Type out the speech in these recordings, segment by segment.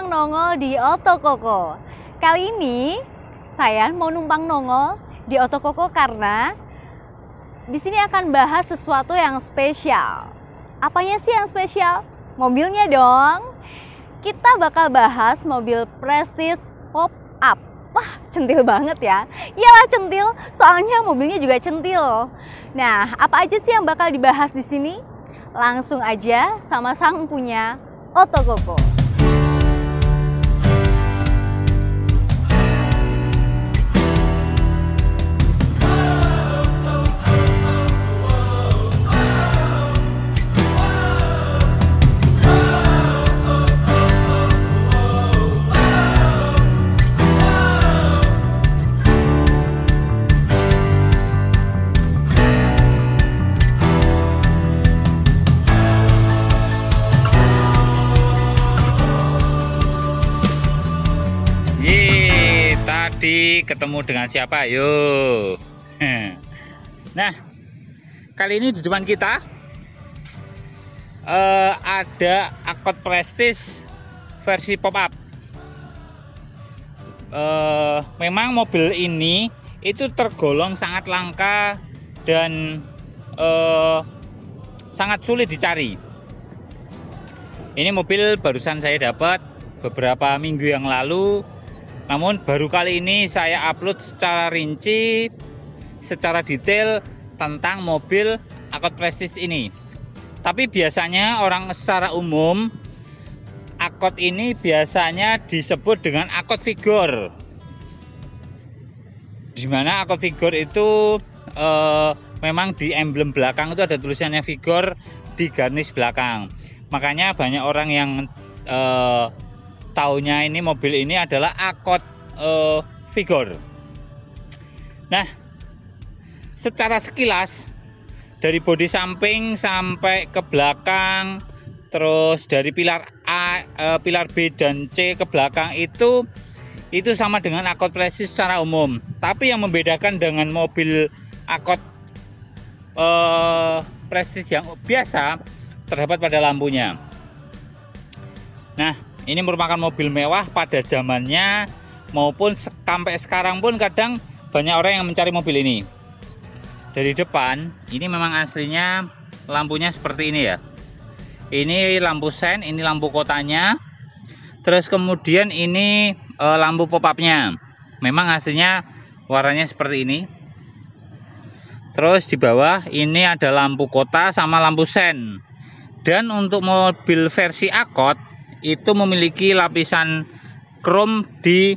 numpang nongol di Otokoko. Kali ini saya mau numpang nongol di Otokoko karena di sini akan bahas sesuatu yang spesial. Apanya sih yang spesial? Mobilnya dong. Kita bakal bahas mobil Prestige pop-up. Wah, centil banget ya. Iyalah centil, soalnya mobilnya juga centil. Nah, apa aja sih yang bakal dibahas di sini? Langsung aja sama sang punya Otokoko. Tadi ketemu dengan siapa? Yuk. Nah, kali ini di depan kita ada Accord Prestige versi pop-up. Memang mobil ini itu tergolong sangat langka dan sangat sulit dicari. Ini mobil barusan saya dapat beberapa minggu yang lalu. Namun baru kali ini saya upload secara rinci, secara detail tentang mobil Accord Prestige ini. Tapi biasanya orang secara umum Accord ini biasanya disebut dengan Accord Vigor. Dimana Accord Vigor itu memang di emblem belakang itu ada tulisannya Vigor di garnish belakang. Makanya banyak orang yang taunya ini mobil ini adalah Accord Vigor. Nah, secara sekilas dari bodi samping sampai ke belakang, terus dari pilar A, pilar B dan C ke belakang itu sama dengan Accord Prestige secara umum. Tapi yang membedakan dengan mobil Accord Prestige yang biasa terdapat pada lampunya. Nah, ini merupakan mobil mewah pada zamannya maupun sampai sekarang pun kadang banyak orang yang mencari mobil ini. Dari depan ini memang aslinya lampunya seperti ini ya. Ini lampu sen, ini lampu kotanya. Terus kemudian ini lampu pop-upnya. Memang aslinya warnanya seperti ini. Terus di bawah ini ada lampu kota sama lampu sen. Dan untuk mobil versi Accord itu memiliki lapisan krom di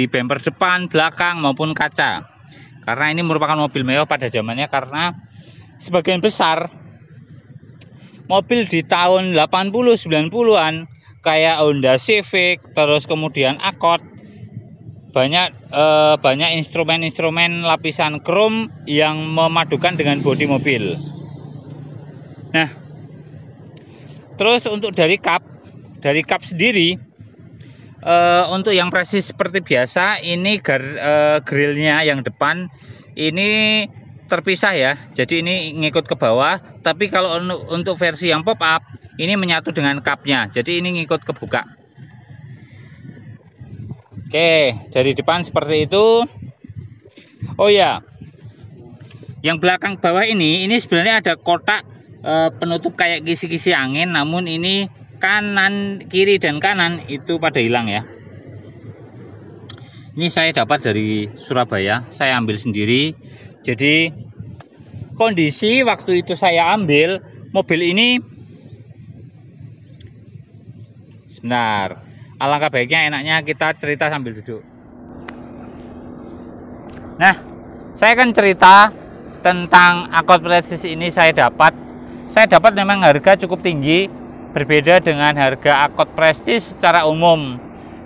bumper depan, belakang maupun kaca. Karena ini merupakan mobil mewah pada zamannya, karena sebagian besar mobil di tahun 80 90-an kayak Honda Civic, terus kemudian Accord banyak instrumen-instrumen lapisan krom yang memadukan dengan bodi mobil. Nah, terus untuk dari kap sendiri, untuk yang Prestige seperti biasa, ini grillnya yang depan ini terpisah ya, jadi ini ngikut ke bawah. Tapi kalau untuk versi yang pop up ini menyatu dengan kapnya, jadi ini ngikut ke buka. Oke, dari depan seperti itu. Oh ya, yang belakang bawah ini sebenarnya ada kotak penutup kayak kisi-kisi angin, namun ini kanan, kiri dan kanan itu pada hilang ya. Ini saya dapat dari Surabaya, saya ambil sendiri. Jadi kondisi waktu itu saya ambil mobil ini, sebentar, alangkah baiknya enaknya kita cerita sambil duduk. Nah, saya akan cerita tentang Accord Prestige ini. Saya dapat memang harga cukup tinggi, berbeda dengan harga Accord Prestige secara umum.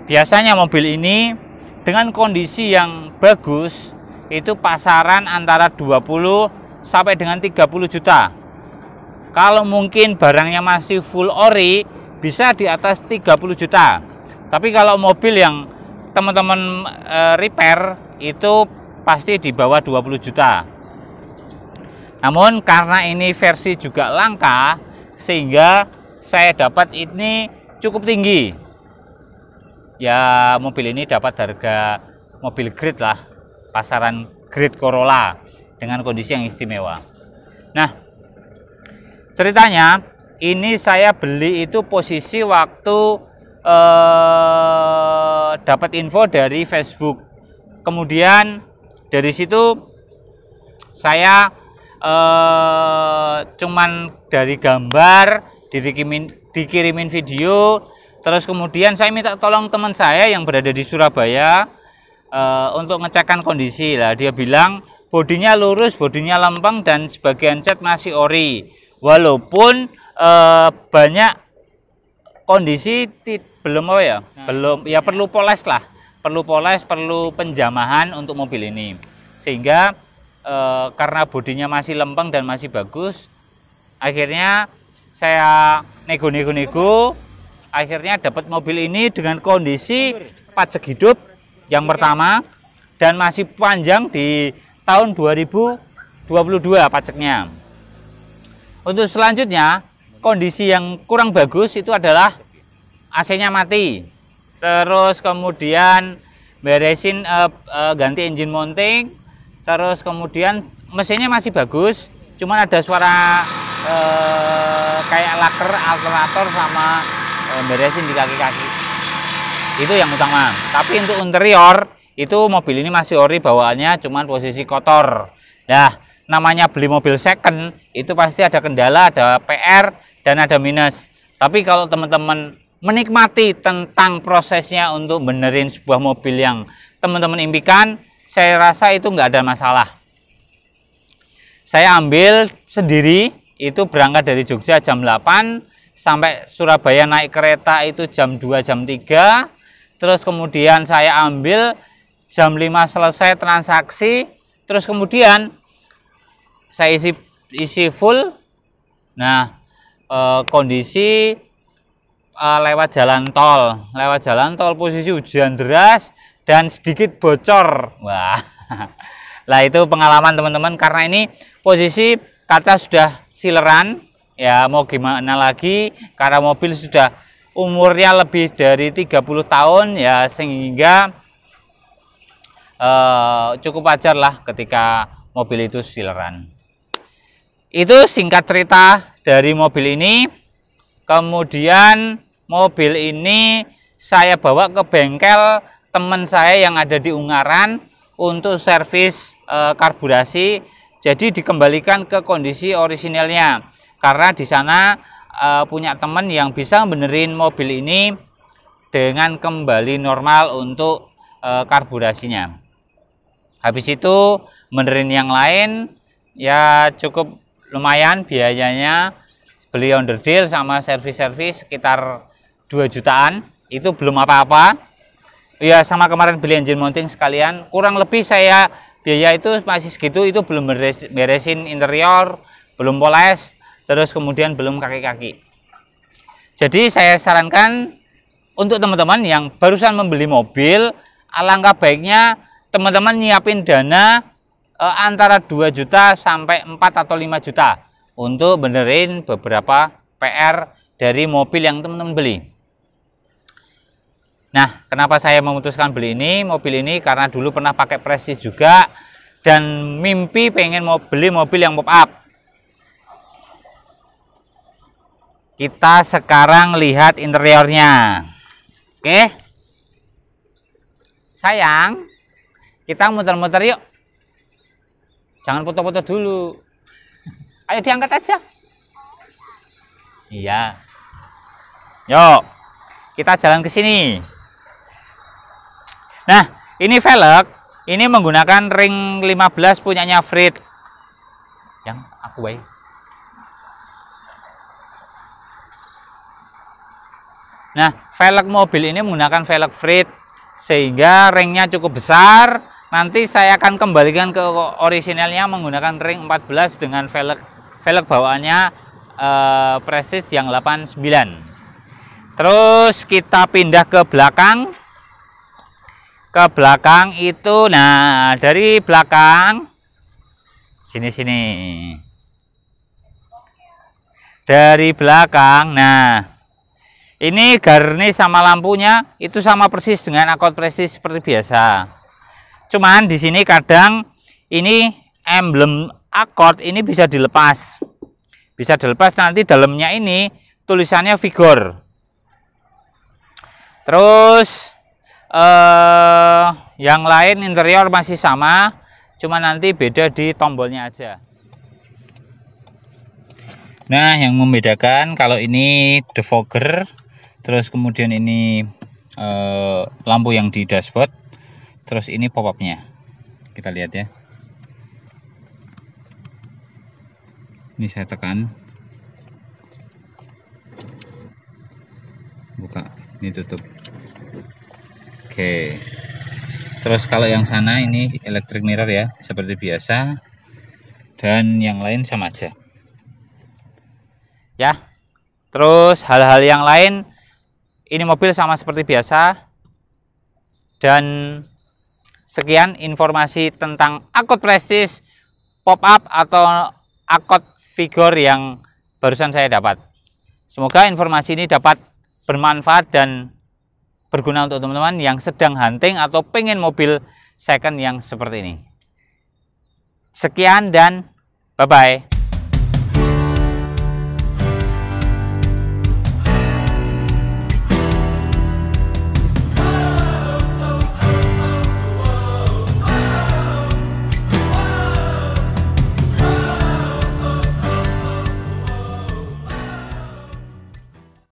Biasanya mobil ini dengan kondisi yang bagus itu pasaran antara 20 sampai dengan 30 juta. Kalau mungkin barangnya masih full ori bisa di atas 30 juta. Tapi kalau mobil yang teman-teman repair itu pasti di bawah 20 juta. Namun karena ini versi juga langka, sehingga saya dapat ini cukup tinggi. ya mobil ini dapat harga mobil grade lah, pasaran grade Corolla dengan kondisi yang istimewa. Nah, ceritanya ini saya beli itu posisi waktu dapat info dari Facebook. Kemudian dari situ saya cuman dari gambar dikirimin video, terus kemudian saya minta tolong teman saya yang berada di Surabaya untuk ngecekkan kondisi lah. Dia bilang bodinya lurus, bodinya lempeng, dan sebagian cat masih ori, walaupun banyak kondisi belum belum ya, perlu poles lah, perlu poles, perlu penjamahan untuk mobil ini. Sehingga karena bodinya masih lempeng dan masih bagus, akhirnya saya nego-nego, akhirnya dapat mobil ini dengan kondisi pajak hidup yang pertama dan masih panjang di tahun 2022 pajaknya. Untuk selanjutnya, kondisi yang kurang bagus itu adalah AC-nya mati. Terus kemudian beresin ganti engine mounting. Terus kemudian mesinnya masih bagus, cuman ada suara kayak laker alternator sama beresin di kaki-kaki. Itu yang utama. Tapi untuk interior itu mobil ini masih ori bawaannya, cuman posisi kotor. Nah, namanya beli mobil second itu pasti ada kendala, ada PR dan ada minus. Tapi kalau teman-teman menikmati tentang prosesnya untuk benerin sebuah mobil yang teman-teman impikan, saya rasa itu nggak ada masalah. Saya ambil sendiri, itu berangkat dari Jogja jam 8 sampai Surabaya naik kereta itu jam 2 jam 3. Terus kemudian saya ambil jam 5 selesai transaksi, terus kemudian saya isi full. Nah, kondisi lewat jalan tol posisi hujan deras dan sedikit bocor. Wah, lah itu pengalaman teman-teman, karena ini posisi kaca sudah sileran, ya mau gimana lagi, karena mobil sudah umurnya lebih dari 30 tahun ya, sehingga cukup wajar lah ketika mobil itu sileran. Itu singkat cerita dari mobil ini. Kemudian mobil ini saya bawa ke bengkel teman saya yang ada di Ungaran untuk servis karburasi. Jadi dikembalikan ke kondisi orisinalnya, karena di sana punya teman yang bisa benerin mobil ini dengan kembali normal untuk karburasinya. Habis itu benerin yang lain ya cukup lumayan biayanya, beli onderdil sama servis-servis sekitar 2 jutaan. Itu belum apa-apa ya, sama kemarin beli engine mounting sekalian, kurang lebih saya biaya itu masih segitu. Itu belum beresin interior, belum poles, terus kemudian belum kaki-kaki. Jadi saya sarankan untuk teman-teman yang barusan membeli mobil, alangkah baiknya teman-teman nyiapin dana antara 2 juta sampai 4 atau 5 juta untuk benerin beberapa PR dari mobil yang teman-teman beli. Nah, kenapa saya memutuskan beli ini? Mobil ini karena dulu pernah pakai Prestige juga dan mimpi pengen beli mobil yang pop up. Kita sekarang lihat interiornya. Oke. Sayang, kita muter-muter yuk. Jangan foto-foto dulu. Ayo diangkat aja. Iya. Yuk, kita jalan ke sini. Nah, ini velg. Ini menggunakan ring 15 punyanya Frit. Yang aku baik. Nah, velg mobil ini menggunakan velg Frit, sehingga ringnya cukup besar. Nanti saya akan kembalikan ke orisinalnya menggunakan ring 14 dengan velg bawaannya Prestige yang 89. Terus kita pindah ke belakang. Ke belakang itu, nah dari belakang sini. Dari belakang, nah Ini garnish sama lampunya itu sama persis dengan Accord Prestige seperti biasa. Cuman di sini kadang ini emblem Accord ini bisa dilepas. Bisa dilepas, nanti dalamnya ini tulisannya Vigor. Terus yang lain interior masih sama, cuma nanti beda di tombolnya aja. Nah, yang membedakan kalau ini defogger, terus kemudian ini lampu yang di dashboard, terus ini pop up-nya. Kita lihat ya. Ini saya tekan, buka, ini tutup. Oke. Terus kalau yang sana ini electric mirror ya, seperti biasa, dan yang lain sama aja. Ya. Terus hal-hal yang lain, ini mobil sama seperti biasa. Dan sekian informasi tentang Accord Prestige pop up atau Accord Vigor yang barusan saya dapat. Semoga informasi ini dapat bermanfaat dan berguna untuk teman-teman yang sedang hunting atau pengen mobil second yang seperti ini. Sekian dan bye-bye.